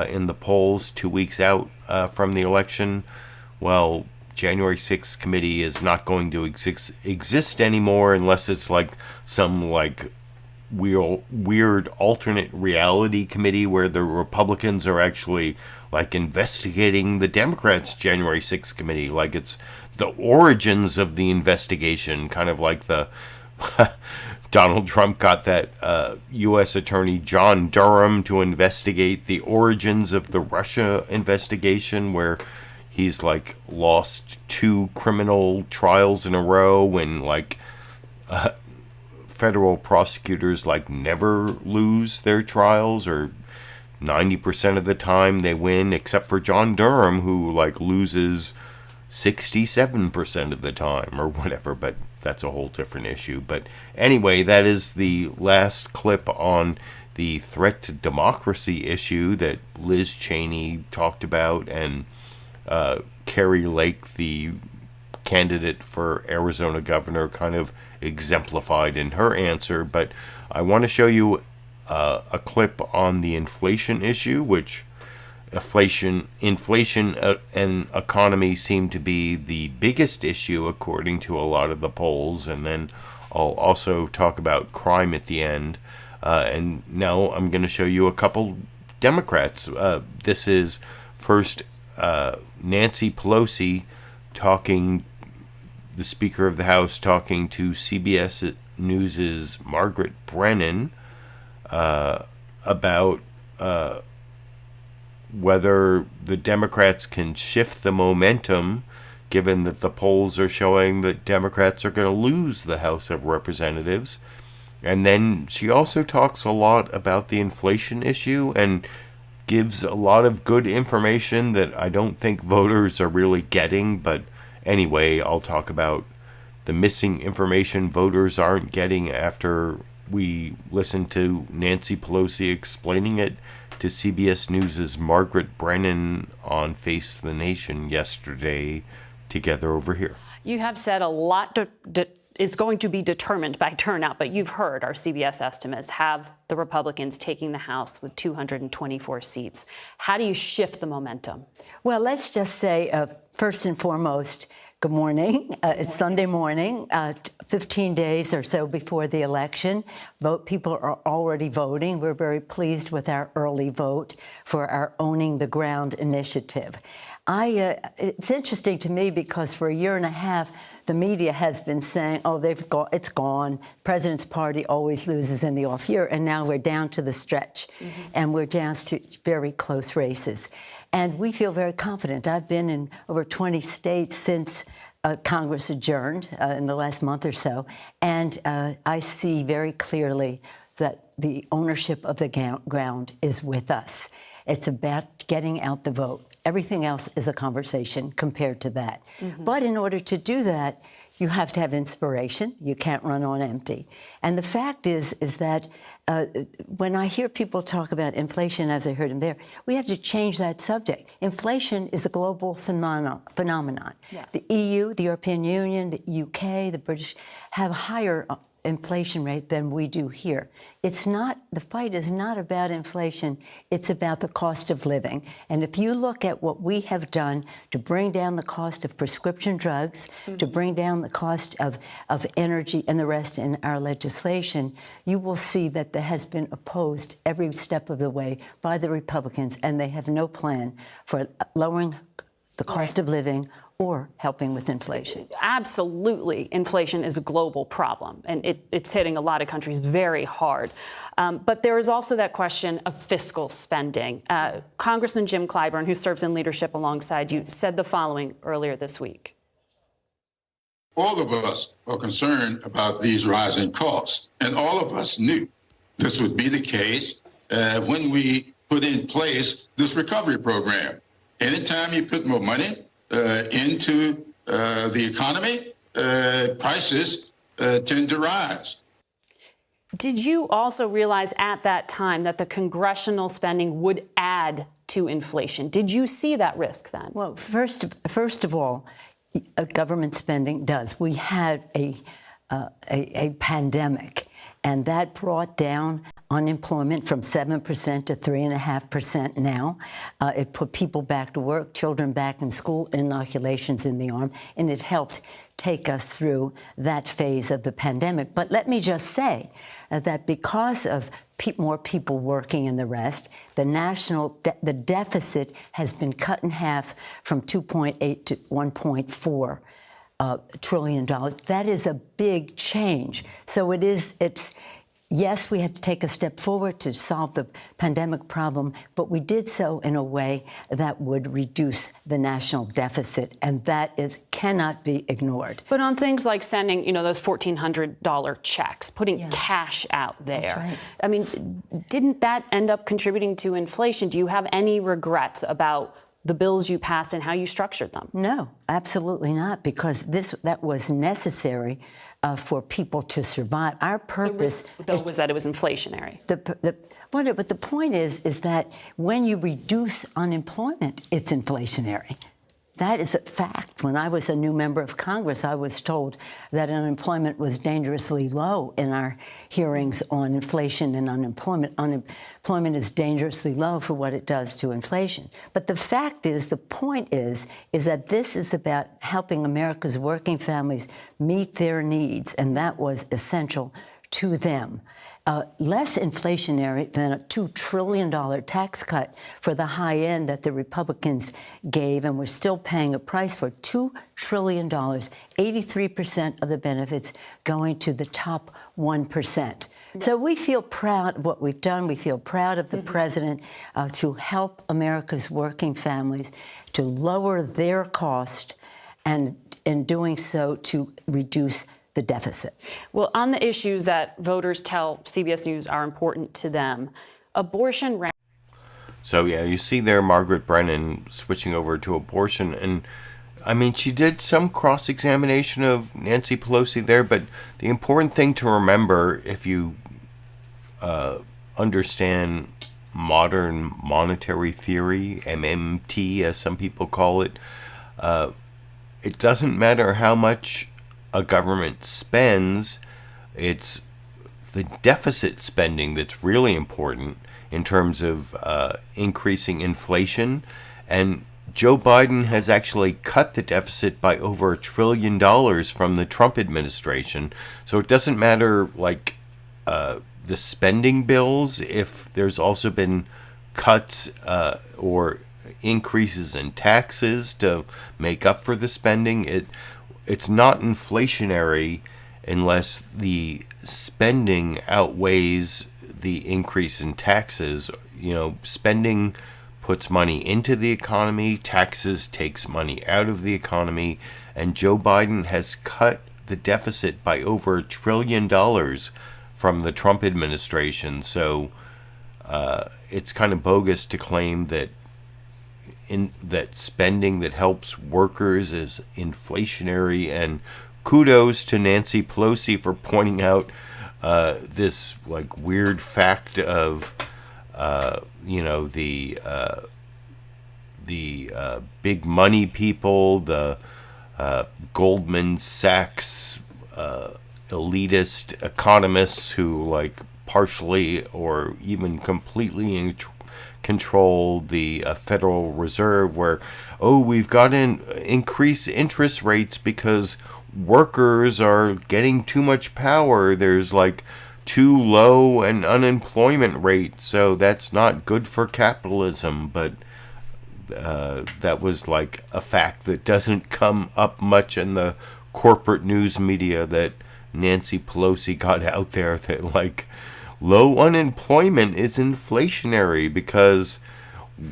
in the polls 2 weeks out from the election, well, January 6th committee is not going to exist anymore unless it's like some weird alternate reality committee where the Republicans are actually investigating the Democrats' January 6th committee, like it's the origins of the investigation, kind of like the Donald Trump got that U.S. Attorney John Durham to investigate the origins of the Russia investigation, where he's lost 2 criminal trials in a row, and federal prosecutors never lose their trials, or 90% of the time they win, except for John Durham, who loses 67% of the time or whatever. But that's a whole different issue. But anyway, that is the last clip on the threat to democracy issue that Liz Cheney talked about, and Carrie Lake, the candidate for Arizona governor, kind of exemplified in her answer. But I want to show you a clip on the inflation issue, which inflation and economy seem to be the biggest issue according to a lot of the polls. And then I'll also talk about crime at the end. And now I'm going to show you a couple Democrats. This is first Nancy Pelosi talking the Speaker of the House talking to CBS News's Margaret Brennan about whether the Democrats can shift the momentum, given that the polls are showing that Democrats are going to lose the House of Representatives. And then she also talks a lot about the inflation issue and gives a lot of good information that I don't think voters are really getting. But anyway, I'll talk about the missing information voters aren't getting after we listen to Nancy Pelosi explaining it to CBS News' Margaret Brennan on Face the Nation yesterday, together over here. You have said a lot is going to be determined by turnout, but you've heard our CBS estimates have the Republicans taking the House with 224 seats. How do you shift the momentum? Well, let's just say, first and foremost, good morning. It's Sunday morning, 15 days or so before the election. People are already voting. We're very pleased with our early vote for our Owning the Ground initiative. It's interesting to me because for a year and a half, the media has been saying, oh, it's gone. President's party always loses in the off year. And now we're down to the stretch. And we're down to very close races. And we feel very confident. I've been in over 20 states since Congress adjourned in the last month or so. And I see very clearly that the ownership of the ground is with us. It's about getting out the vote. Everything else is a conversation compared to that. But in order to do that, you have to have inspiration. You can't run on empty. And the fact is that when I hear people talk about inflation, as I heard him there, we have to change that subject. Inflation is a global phenomenon. Yes. The EU, the European Union, the UK, the British have a higher inflation rate than we do here. It's not, the fight is not about inflation, it's about the cost of living. And if you look at what we have done to bring down the cost of prescription drugs, to bring down the cost of energy and the rest in our legislation, you will see that that has been opposed every step of the way by the Republicans, and they have no plan for lowering the cost of living or helping with inflation. Absolutely. Inflation is a global problem, and it's hitting a lot of countries very hard. But there is also that question of fiscal spending. Congressman Jim Clyburn, who serves in leadership alongside you, said the following earlier this week. All of us are concerned about these rising costs, and all of us knew this would be the case when we put in place this recovery program. Anytime you put more money into the economy, prices tend to rise. Did you also realize at that time that the congressional spending would add to inflation? Did you see that risk then? Well, first of all, government spending does. We had a pandemic, and that brought down unemployment from 7% to 3.5% now. It put people back to work, children back in school, inoculations in the arm, and it helped take us through that phase of the pandemic. But let me just say that because of more people working and the rest, the deficit has been cut in half from 2.8 to 1.4 trillion dollars. That is a big change. So yes, we had to take a step forward to solve the pandemic problem, but we did so in a way that would reduce the national deficit, and that cannot be ignored. But on things like sending, those $1,400 checks, putting cash out there. That's right. I mean, didn't that end up contributing to inflation? Do you have any regrets about the bills you passed and how you structured them? No, absolutely not, because that was necessary for people to survive. Our purpose was that it was inflationary. But the point is that when you reduce unemployment, it's inflationary. That is a fact. When I was a new member of Congress, I was told that unemployment was dangerously low in our hearings on inflation and unemployment. Unemployment is dangerously low for what it does to inflation. But the fact is, the point is that this is about helping America's working families meet their needs, and that was essential to them. Less inflationary than a $2 trillion tax cut for the high end that the Republicans gave, and we're still paying a price for $2 trillion, 83% of the benefits going to the top 1%. So we feel proud of what we've done. We feel proud of the president to help America's working families to lower their cost, and in doing so to reduce the deficit. Well, on the issues that voters tell CBS News are important to them, abortion. So yeah, you see there Margaret Brennan switching over to abortion, and I mean, she did some cross-examination of Nancy Pelosi there, but the important thing to remember, if you understand modern monetary theory, MMT as some people call it, it doesn't matter how much a government spends, it's the deficit spending that's really important in terms of increasing inflation. And Joe Biden has actually cut the deficit by over $1 trillion from the Trump administration. So it doesn't matter, like, the spending bills, if there's also been cuts or increases in taxes to make up for the spending. It's not inflationary unless the spending outweighs the increase in taxes. You know, spending puts money into the economy, taxes takes money out of the economy, and Joe Biden has cut the deficit by over $1 trillion from the Trump administration. So it's kind of bogus to claim that that spending that helps workers is inflationary. And kudos to Nancy Pelosi for pointing out this like weird fact of the big money people, the Goldman Sachs elitist economists who like partially or even completely control the Federal Reserve, where, oh, we've got to increase interest rates because workers are getting too much power. There's like too low an unemployment rate, so that's not good for capitalism. But that was like a fact that doesn't come up much in the corporate news media that Nancy Pelosi got out there, that like low unemployment is inflationary because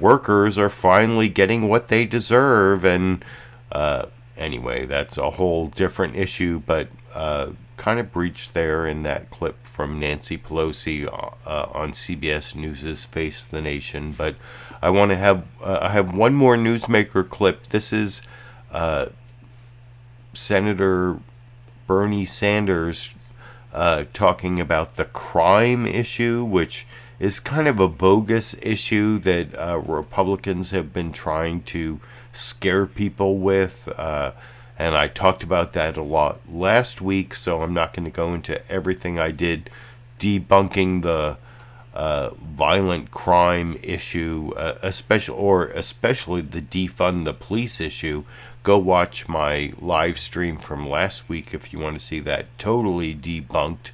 workers are finally getting what they deserve. And anyway, that's a whole different issue, but kind of breached there in that clip from Nancy Pelosi on CBS News' Face the Nation. But I want to have I have one more newsmaker clip. This is Senator Bernie Sanders talking about the crime issue, which is kind of a bogus issue that Republicans have been trying to scare people with. And I talked about that a lot last week, so I'm not going to go into everything I did debunking the violent crime issue, especially the defund the police issue. Go watch my live stream from last week if you want to see that totally debunked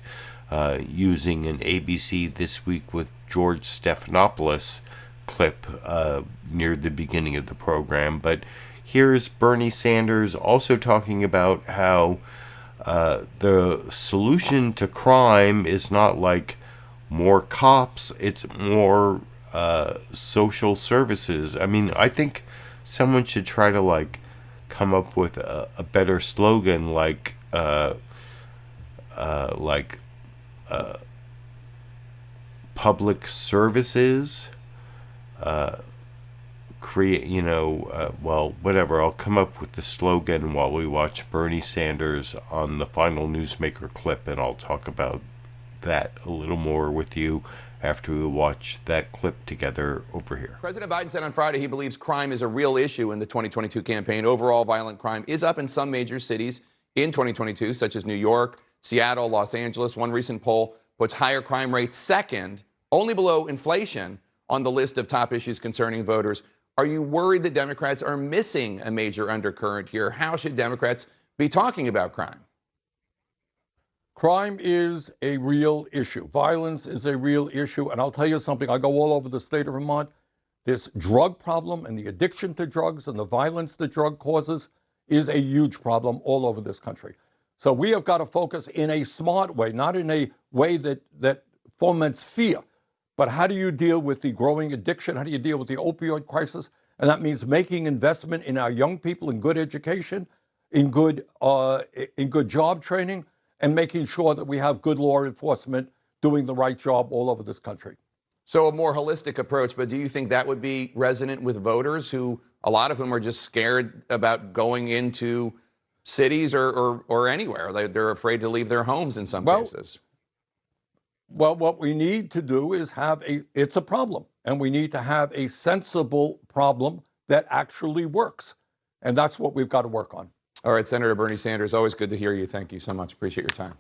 using an ABC This Week with George Stephanopoulos clip near the beginning of the program. But here's Bernie Sanders also talking about how the solution to crime is not like more cops, it's more social services. I mean, I think someone should try to like come up with a better slogan like public services, create, well, whatever. I'll come up with the slogan while we watch Bernie Sanders on the final newsmaker clip, and I'll talk about that a little more with you after we watch that clip together over here. President Biden said on Friday he believes crime is a real issue in the 2022 campaign. Overall, violent crime is up in some major cities in 2022, such as New York, Seattle, Los Angeles. One recent poll puts higher crime rates second, only below inflation, on the list of top issues concerning voters. Are you worried that Democrats are missing a major undercurrent here? How should Democrats be talking about crime? Crime is a real issue. Violence is a real issue. And I'll tell you something, I go all over the state of Vermont. This drug problem and the addiction to drugs and the violence that drug causes is a huge problem all over this country. So we have got to focus in a smart way, not in a way that foments fear. But how do you deal with the growing addiction? How do you deal with the opioid crisis? And that means making investment in our young people in good education, in good job training, and making sure that we have good law enforcement doing the right job all over this country. So a more holistic approach, but do you think that would be resonant with voters who, a lot of whom are just scared about going into cities or anywhere? They're afraid to leave their homes in some cases. Well, what we need to do is it's a problem, and we need to have a sensible problem that actually works. And that's what we've got to work on. All right, Senator Bernie Sanders, always good to hear you. Thank you so much. Appreciate your time.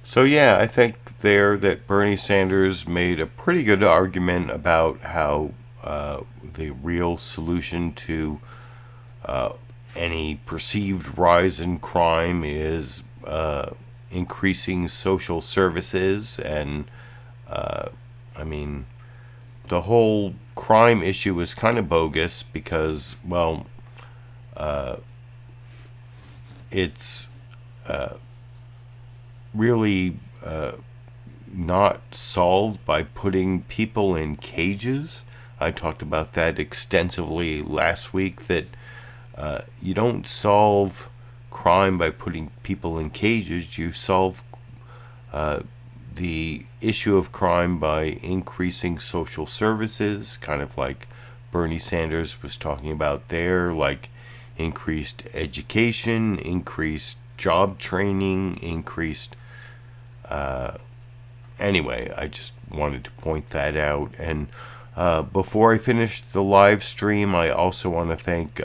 So yeah, I think there that Bernie Sanders made a pretty good argument about how the real solution to any perceived rise in crime is increasing social services. And I mean, the whole crime issue is kind of bogus because, well, it's really not solved by putting people in cages. I talked about that extensively last week, that you don't solve crime by putting people in cages. You solve the issue of crime by increasing social services, kind of like Bernie Sanders was talking about there, like increased education, increased job training, increased anyway, I just wanted to point that out. And before I finish the live stream, I also want to thank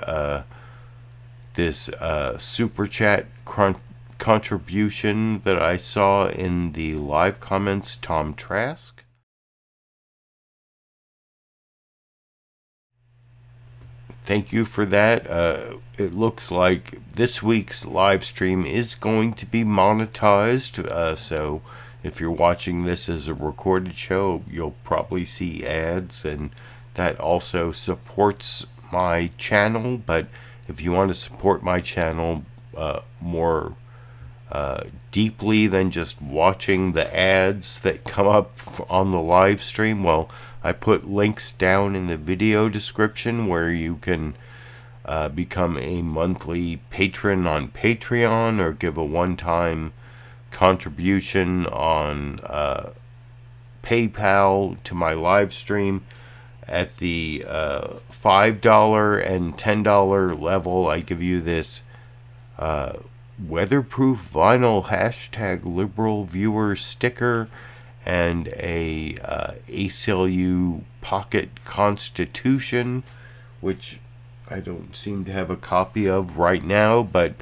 this super chat contribution that I saw in the live comments, Tom Trask. Thank you for that. It looks like this week's live stream is going to be monetized, so if you're watching this as a recorded show, you'll probably see ads, and that also supports my channel. But if you want to support my channel more deeply than just watching the ads that come up on the live stream, well, I put links down in the video description where you can become a monthly patron on Patreon or give a one-time contribution on PayPal to my live stream. At the $5 and $10 level, I give you this weatherproof vinyl #LiberalViewer sticker and a ACLU pocket constitution, which I don't seem to have a copy of right now, but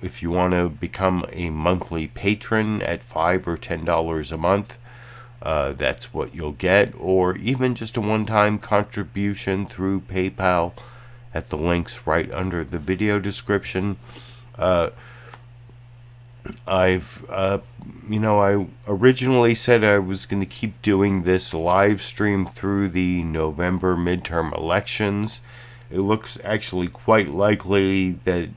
if you want to become a monthly patron at $5 or $10 a month, that's what you'll get, or even just a one-time contribution through PayPal at the links right under the video description. I originally said I was going to keep doing this live stream through the November midterm elections. It looks actually quite likely that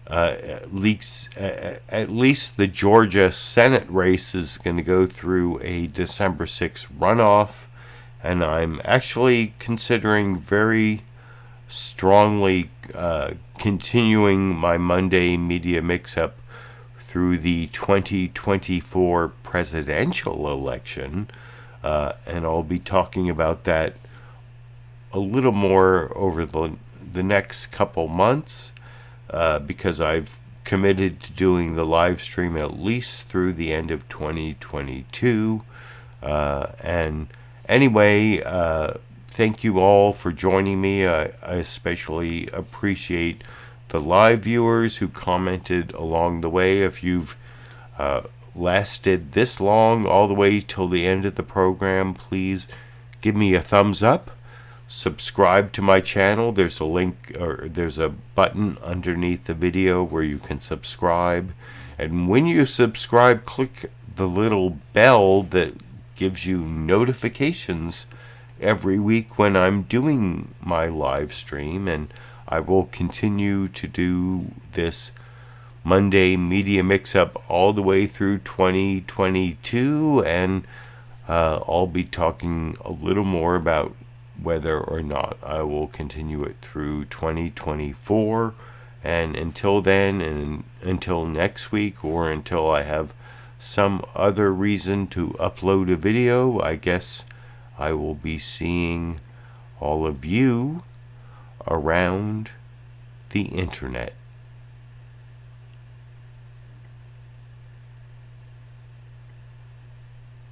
at least the Georgia Senate race is going to go through a December 6th runoff, and I'm actually considering very strongly continuing my Monday media mix-up through the 2024 presidential election, and I'll be talking about that a little more over the next couple months, because I've committed to doing the live stream at least through the end of 2022. And anyway, thank you all for joining me. I especially appreciate the live viewers who commented along the way. If you've lasted this long all the way till the end of the program, please give me a thumbs up. Subscribe to my channel. There's a link, or there's a button underneath the video where you can subscribe. And when you subscribe, click the little bell that gives you notifications every week when I'm doing my live stream. And I will continue to do this Monday Media Mix-Up all the way through 2022, and I'll be talking a little more about whether or not I will continue it through 2024. And until then, and until next week, or until I have some other reason to upload a video, I guess I will be seeing all of you around the internet.